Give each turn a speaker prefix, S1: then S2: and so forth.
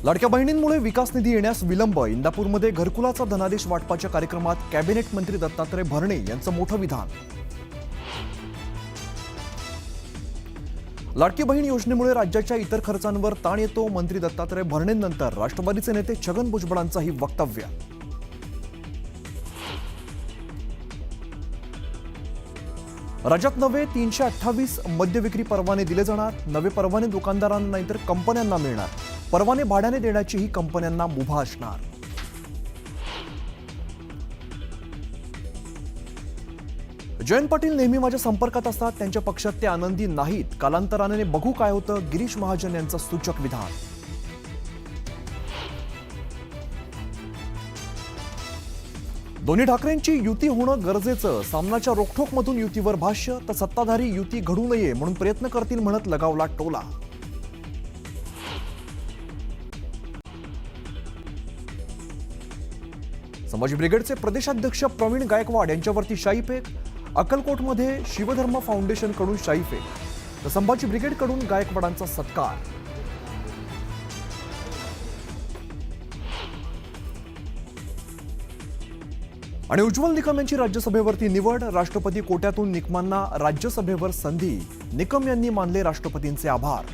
S1: लाडक्या बहिणींमुळे विकास निधी येण्यास विलंब. इंदापूरमध्ये घरकुलाचा धनादेश वाटपाच्या कार्यक्रमात कॅबिनेट मंत्री दत्तात्रय भरणे यांचं मोठं विधान. लाडकी बहीण योजनेमुळे राज्याच्या इतर खर्चांवर ताण येतो. मंत्री दत्तात्रय भरणेंनंतर राष्ट्रवादीचे नेते छगन भुजबळांचंही वक्तव्य. राज्यात नवे 328 मद्य विक्री परवाने दिले जाणार. नवे परवाने दुकानदारांना नाहीतर कंपन्यांना मिळणार. परवाने भाड्याने देण्याचीही कंपन्यांना मुभा असणार. जयंत पाटील नेहमी माझ्या संपर्कात असतात. त्यांच्या पक्षात ते आनंदी नाहीत. कालांतराने बघू काय होतं. गिरीश महाजन यांचं सूचक विधान. दोन्ही ठाकरेंची युती होणं गरजेचं. सामनाच्या रोखठोकमधून युतीवर भाष्य. तर सत्ताधारी युती घडू नये म्हणून प्रयत्न करतील म्हणत लगावला टोला. संभाजी ब्रिगेडचे प्रदेशाध्यक्ष प्रवीण गायकवाड यांच्यावरती शाईफेक. अक्कलकोटमध्ये शिवधर्म फाउंडेशनकडून शाईफेक. तर संभाजी ब्रिगेडकडून गायकवाडांचा सत्कार. आणि उज्ज्वल निकम यांची राज्यसभेवरती निवड. राष्ट्रपती कोट्यातून निकमांना राज्यसभेवर संधी. निकम यांनी मानले राष्ट्रपतींचे आभार.